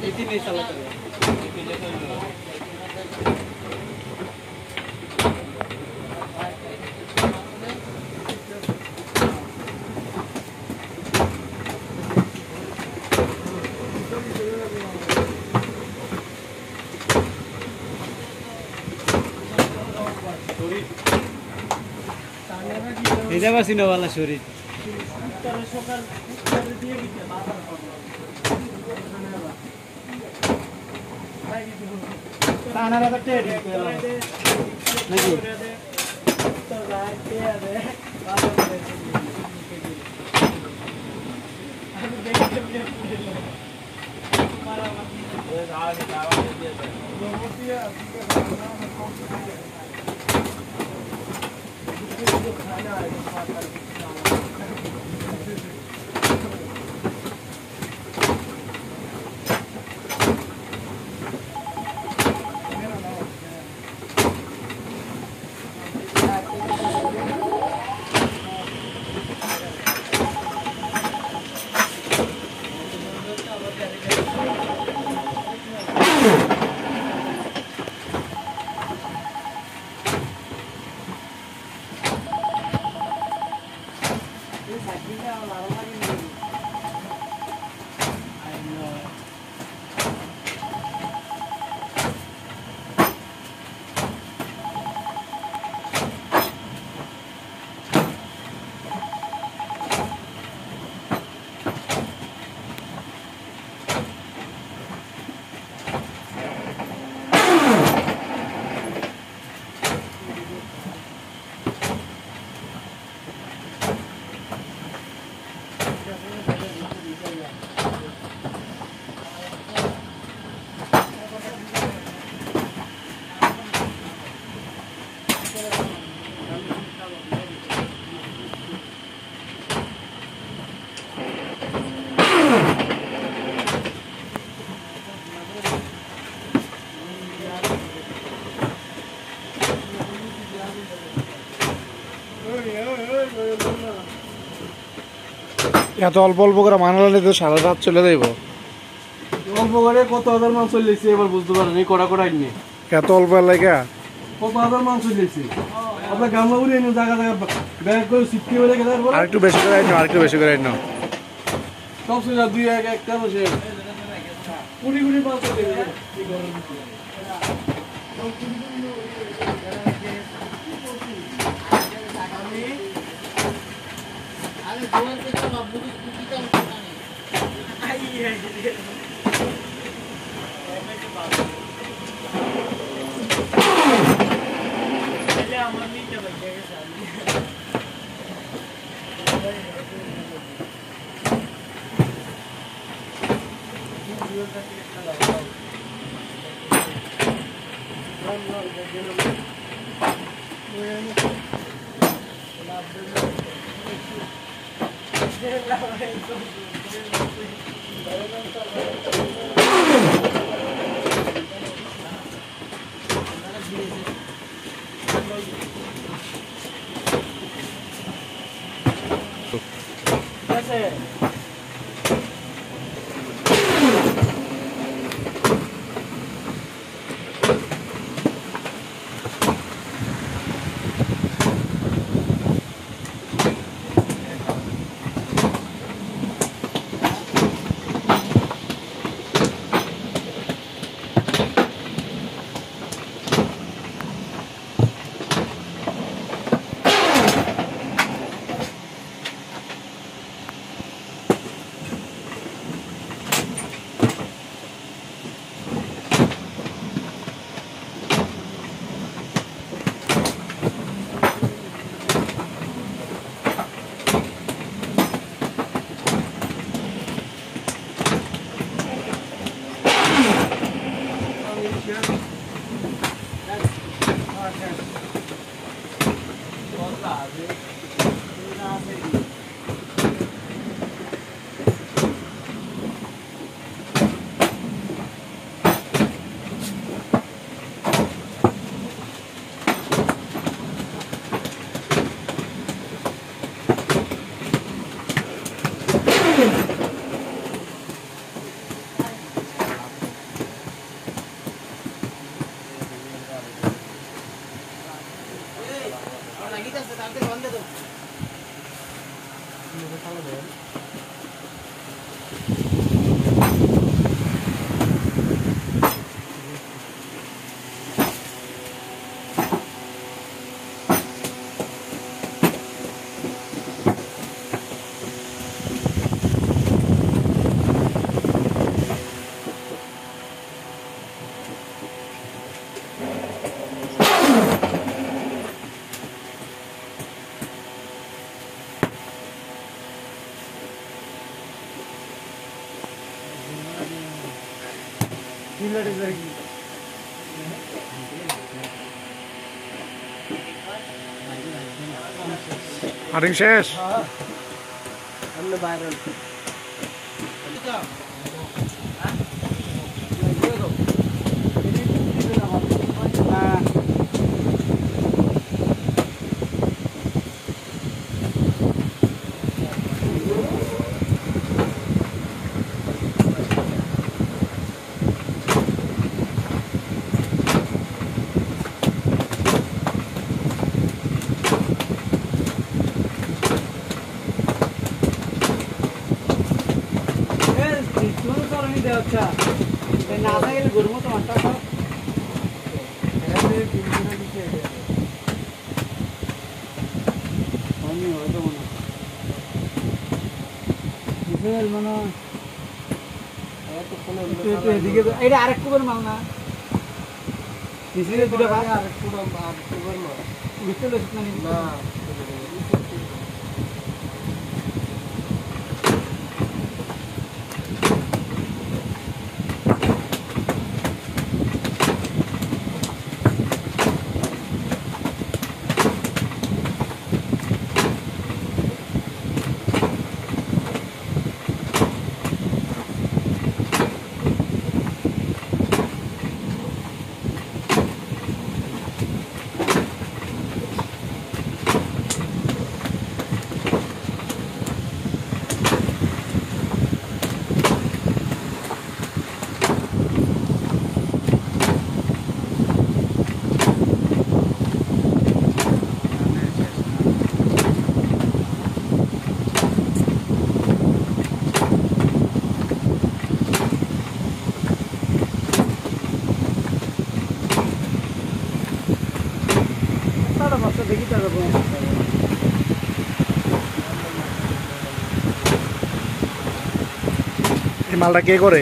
এটি নেই চালাতে এটা বা সিনেওয়ালা শরীর তানারা তো টেডি নাকি তো রাইট আছে আমি দেখতে পেয়ে মারা ওই আগে দাওয়া দিয়ে দে লোমতিয়া जो खाना है तो खा कर এত অল্প অল্প করে মানালে তো সারা রাত চলে যাইব। অল্প করে কত হাজার মাছ চলেছে এবার বুঝতে পারেন এই কড়া কড়াই নিয়ে এত অল্প লাগে কত হাজার মাছ চলেছে আপনার গামলা উড়িয়ে নিয়ে জায়গা জায়গা ব্যাগ করে সিটকি হয়ে গেলে আর একটু বেশি করে আইনো, আর একটু বেশি করে আইনো। সব সোজা দুই এক একটা বসে কুড়ি কুড়ি মাছ চলে গেছে কাটিং শেষ अच्छा नासा गेले गुरमो तो म्हणतात का पाणी होतो म्हणून दिसेल म्हणून तो एदिকে এটা আরেকটু করে মাল না দিছিলে দুটো ভাগ আরেকটু করে মাল বুঝতে পারছিস না মালটা কে করে?